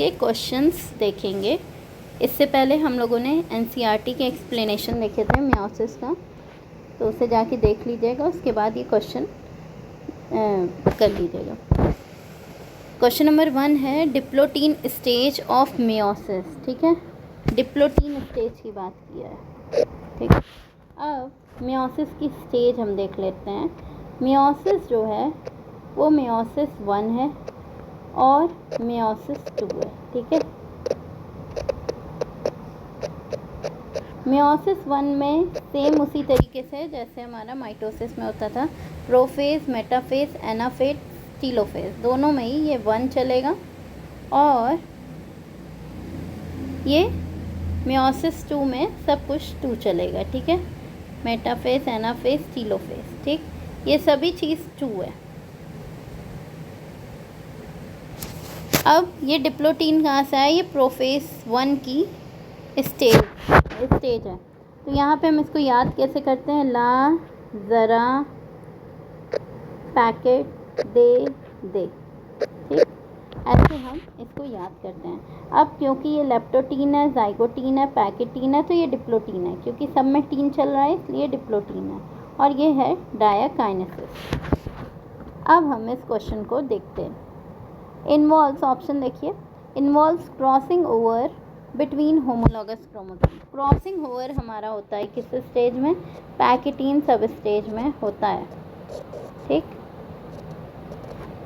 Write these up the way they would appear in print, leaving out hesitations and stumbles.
के क्वेश्चंस देखेंगे। इससे पहले हम लोगों ने एनसीईआरटी के एक्सप्लेनेशन देखे थे मियोसिस का, तो उसे जाके देख लीजिएगा। उसके बाद ये क्वेश्चन कर लीजिएगा। क्वेश्चन नंबर 1 है डिप्लोटीन स्टेज ऑफ मियोसिस। ठीक है, डिप्लोटीन स्टेज की बात किया है। ठीक है, अब मियोसिस की स्टेज हम देख लेते हैं। मियोसिस जो है वो मियोसिस 1 है और मियोसिस 2 है। ठीक है, मियोसिस 1 में सेम उसी तरीके से जैसे हमारा माइटोसिस में होता था, प्रोफेज, मेटाफेज, एनाफेज, टीलोफेज, दोनों में ही ये 1 चलेगा। और ये मियोसिस 2 में सब कुछ 2 चलेगा। ठीक है, मेटाफेज, एनाफेज, टीलोफेज। ठीक, ये सभी चीज़ 2 है। अब ये डिप्लोटीन कहाँ से आया? ये प्रोफेज 1 की स्टेज है। तो यहाँ पे हम इसको याद कैसे करते हैं? ला ज़रा पैकेट दे। ठीक, ऐसे हम इसको याद करते हैं। अब क्योंकि ये लेप्टोटीन है, जाइगोटीन है, पैकेटीन है, तो ये डिप्लोटीन है। क्योंकि सब में 3 चल रहा है इसलिए डिप्लोटीन है। और ये है डायाकाइनेसिस। अब हम इस क्वेश्चन को देखते हैं। इन्वॉल्व्स, ऑप्शन देखिए, involves crossing over between homologous chromosome. Crossing over हमारा होता है किस स्टेज में? पैकेटीन सब स्टेज में होता है। ठीक,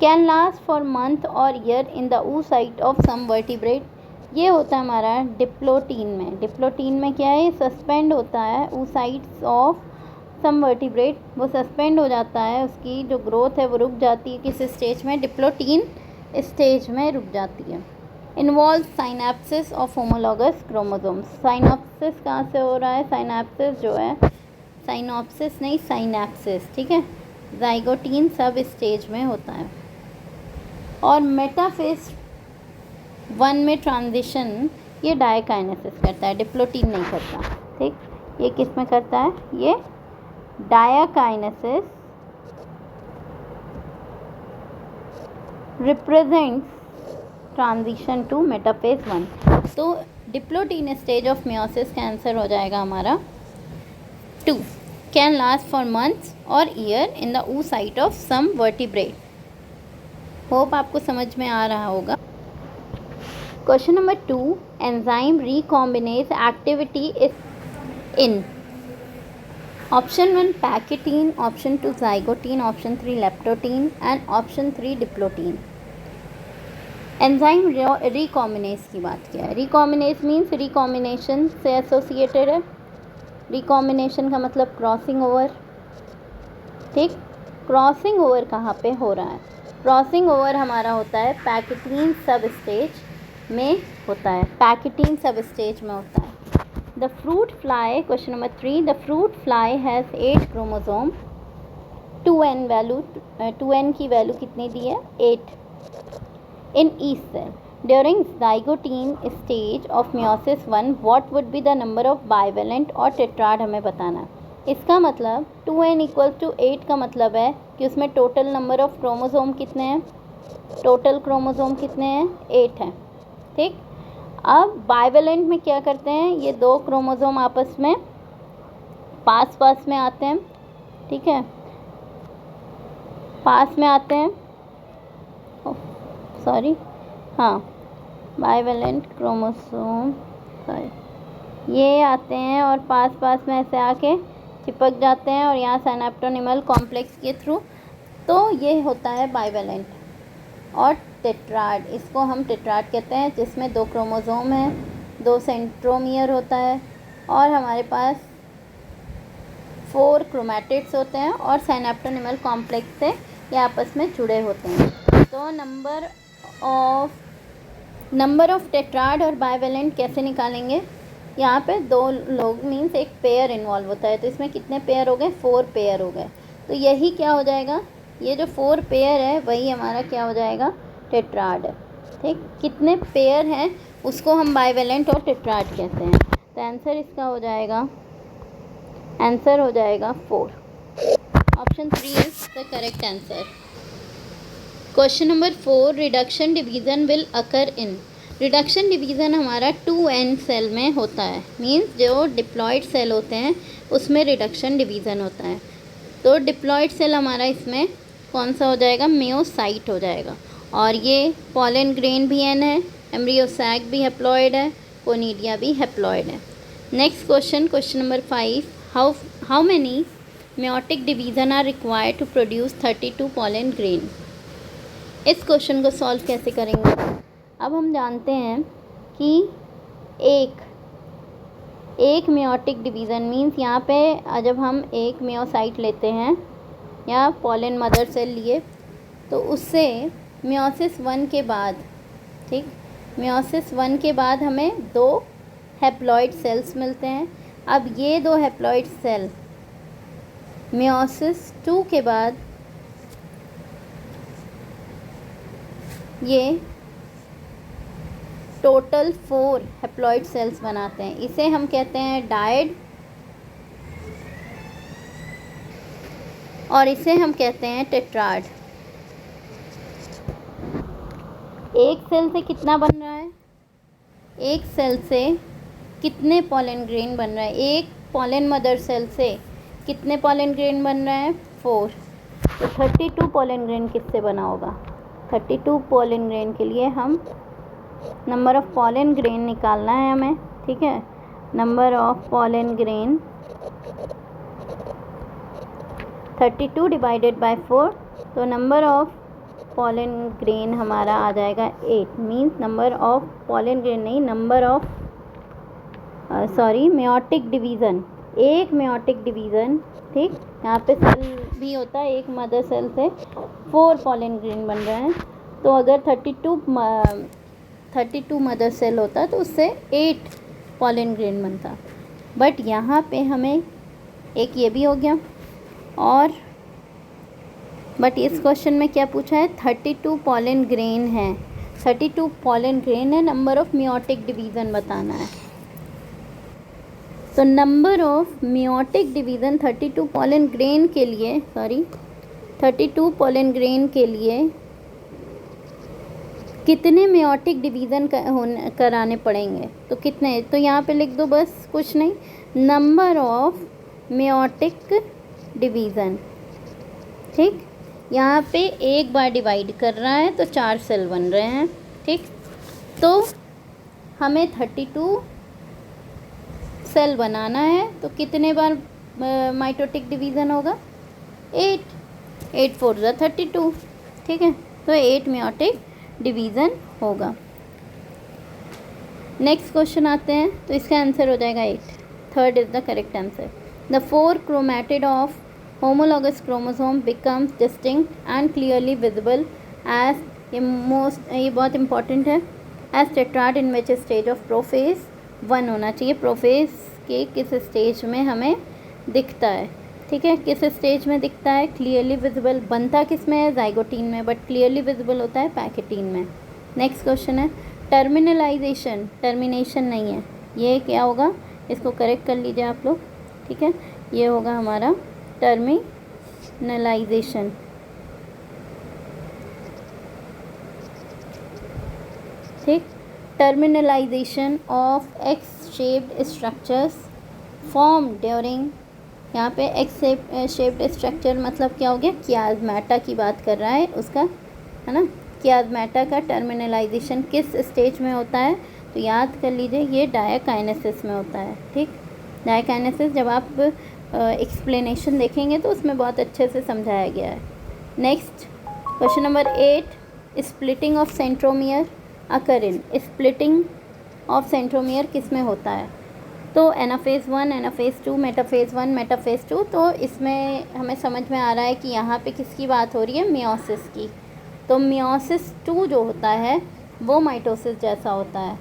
कैन लास्ट फॉर मंथ और year in the oocyte of some vertebrate. ये होता है हमारा डिप्लोटीन में। डिप्लोटीन में क्या है? सस्पेंड होता है oocytes ऑफ सम वर्टिब्रेट। वो सस्पेंड हो जाता है, उसकी जो ग्रोथ है वो रुक जाती है। किस स्टेज में? डिप्लोटीन स्टेज में रुक जाती है। Involve synapsis of homologous chromosomes. Synapsis कहाँ से हो रहा है? साइनेप्सिस जो है, साइनॉप्सिस नहीं, साइनेप्सिस। ठीक है, जाइगोटीन सब स्टेज में होता है। और मेटाफेज 1 में ट्रांजिशन ये डायाकाइनेसिस करता है, डिप्लोटीन नहीं करता। ठीक, ये किस में करता है? ये diakinesis represents transition to metaphase 1। तो डिप्लोटीन स्टेज ऑफ मियोसिस का आंसर हो जाएगा हमारा 2। कैन लास्ट फॉर मंथ्स और year in the oocyte of some vertebrate. Hope आपको समझ में आ रहा होगा। Question number 2, enzyme recombinase activity is in. Option 1 pachytene, option 2 zygotene, option 3 leptotene and option 3 diplotene. Enzyme recombinase की बात किया है। रिकॉम्बिनेज मीन्स रिकॉम्बिनेशन से एसोसिएटेड है। रिकॉम्बिनेशन का मतलब क्रॉसिंग ओवर। ठीक, क्रॉसिंग ओवर कहाँ पे हो रहा है? क्रॉसिंग ओवर हमारा होता है पैकेटीन सब स्टेज में होता है। पैकेटीन सब स्टेज में होता है। The fruit fly, question number 3, the fruit fly has 8 chromosome. 2n value, 2n की वैल्यू कितनी दी है? 8 in each cell. During zygote stage of meiosis 1, what would be the number of bivalent और tetrad हमें बताना है। इसका मतलब 2n = 8 का मतलब है कि उसमें टोटल नंबर ऑफ क्रोमोसोम कितने हैं? टोटल क्रोमोसोम कितने हैं? 8 हैं। ठीक, अब बाइवेलेंट में क्या करते हैं? ये 2 क्रोमोसोम आपस में पास में आते हैं। ठीक है, पास में आते हैं, सॉरी, हाँ, बाइवेलेंट क्रोमोसोम, सॉरी, ये आते हैं और पास में ऐसे आके चिपक जाते हैं और यहाँ साइनेप्टोनिमल कॉम्प्लेक्स के थ्रू, तो ये होता है बाइवेलेंट। और टेट्राड, इसको हम टेट्राड कहते हैं, जिसमें 2 क्रोमोसोम है, 2 सेंट्रोमियर होता है और हमारे पास 4 क्रोमैटिड्स होते हैं और साइनेप्टोनिमल कॉम्प्लेक्स से ये आपस में जुड़े होते हैं। तो नंबर ऑफ टेट्राड और बाइवेलेंट कैसे निकालेंगे? यहाँ पे 2 लोग मीन्स एक पेयर इन्वॉल्व होता है, तो इसमें कितने पेयर हो गए? 4 पेयर हो गए। तो यही क्या हो जाएगा? ये जो 4 पेयर है वही हमारा क्या हो जाएगा? टेट्राड है। ठीक, कितने पेयर हैं उसको हम बाइवेलेंट और टेट्राड कहते हैं। तो आंसर इसका हो जाएगा, आंसर हो जाएगा 4। Option 3 is the correct answer. Question number 4, reduction division will occur in. Reduction division हमारा 2n सेल में होता है, मीन्स जो डिप्लॉयड सेल होते हैं उसमें रिडक्शन डिवीज़न होता है। तो डिप्लॉयड सेल हमारा इसमें कौन सा हो जाएगा, मियोसाइट हो जाएगा। और ये पॉलन ग्रेन भी n है, एम्ब्रियो सैक भी हैप्लॉयड है, कोनिडिया भी हैप्लॉयड है। Next question number 5, how many meiotic division are required to produce 32 pollen grain। इस क्वेश्चन को सॉल्व कैसे करेंगे। अब हम जानते हैं कि एक meiotic डिवीज़न मीन्स यहाँ पे जब हम एक मियोसाइट लेते हैं या पॉलन मदर सेल लिए तो उससे मियोसिस 1 के बाद, ठीक, मियोसिस 1 के बाद हमें 2 हैप्लॉयड सेल्स मिलते हैं। अब ये 2 हैप्लॉयड सेल मियोसिस 2 के बाद ये टोटल 4 हैप्लॉयड सेल्स बनाते हैं। इसे हम कहते हैं डायड और इसे हम कहते हैं टेट्राड। एक सेल से कितना बन रहा है, एक सेल से कितने पॉलन ग्रेन बन रहा है, एक पॉलन मदर सेल से कितने पॉलन ग्रेन बन रहा है, 4। तो 32 पॉलन ग्रेन किससे बना होगा। 32 पॉलन ग्रेन के लिए हम नंबर ऑफ़ पॉलन ग्रेन निकालना है हमें, ठीक है। Number of pollen grain 32 divided by 4, तो नंबर ऑफ़ पॉलन ग्रेन हमारा आ जाएगा 8। Means number of pollen grain नहीं, नंबर ऑफ़ मेयोटिक डिवीज़न, एक मेयोटिक डिवीज़न, ठीक, यहाँ पे सेल भी होता है, एक मदर सेल से 4 पॉलन ग्रेन बन रहे हैं। तो अगर 32 मदर सेल होता तो उससे 8 पॉलन ग्रेन बनता। बट यहाँ पे हमें एक ये भी हो गया, और बट इस क्वेश्चन में क्या पूछा है, 32 पॉलन ग्रेन है, 32 पॉलन ग्रेन है, नंबर ऑफ़ मेयोटिक डिवीज़न बताना है। तो number of meiotic division 32 pollen grain के लिए 32 पॉलन ग्रेन के लिए कितने मेयोटिक डिवीज़न कराने पड़ेंगे, तो कितने, तो यहाँ पे लिख दो बस, कुछ नहीं, नंबर ऑफ़ मेयोटिक डिवीज़न, ठीक। यहाँ पे एक बार डिवाइड कर रहा है तो 4 सेल बन रहे हैं, ठीक। तो हमें 32 सेल बनाना है तो कितने बार माइटोटिक डिवीज़न होगा, 8 4 ज़ा 32, ठीक है। तो 8 मेयोटिक डिवीज़न होगा। नेक्स्ट क्वेश्चन आते हैं, तो इसका आंसर हो जाएगा 8। Third is the correct answer. The 4 chromatid of homologous chromosome becomes distinct and clearly visible as ये बहुत इंपॉर्टेंट है, as tetrad in which stage of prophase 1 होना चाहिए। प्रोफेज के किस स्टेज में हमें दिखता है, ठीक है, किस स्टेज में दिखता है, क्लियरली विजिबल। बनता किस में है, जाइगोटीन में, बट क्लियरली विजिबल होता है पैकेटीन में। नेक्स्ट क्वेश्चन है टर्मिनलाइजेशन, टर्मिनेशन नहीं है, ये क्या होगा, इसको करेक्ट कर लीजिए आप लोग, ठीक है। ये होगा हमारा टर्मिनलाइजेशन, ठीक। Terminalisation of x shaped structures form during, यहाँ पे एक्स शेप्ड स्ट्रक्चर मतलब क्या हो गया, कियाज़मेटा की बात कर रहा है उसका, है ना। कियाज़मेटा का टर्मिनलाइजेशन किस स्टेज में होता है, तो याद कर लीजिए ये डायाकाइनेसिस में होता है, ठीक। डायाकाइनेसिस जब आप एक्सप्लेनेशन देखेंगे तो उसमें बहुत अच्छे से समझाया गया है। Next question number 8, splitting of centromere occur in, splitting of centromere किस में होता है, तो एनाफेज़ 1, एनाफेज़ 2, मेटाफेज़ 1, मेटाफेज़ 2। तो इसमें हमें समझ में आ रहा है कि यहाँ पे किसकी बात हो रही है, मियोसिस की। तो मियोसिस 2 जो होता है वो माइटोसिस जैसा होता है।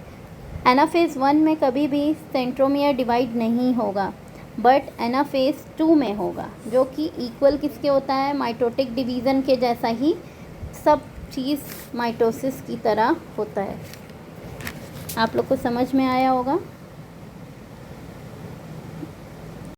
एनाफेज़ 1 में कभी भी सेंट्रोमियर डिवाइड नहीं होगा, बट एनाफेज़ 2 में होगा, जो कि इक्वल किसके होता है, माइटोटिक डिवीज़न के जैसा ही सब चीज़ माइटोसिस की तरह होता है। आप लोग को समझ में आया होगा।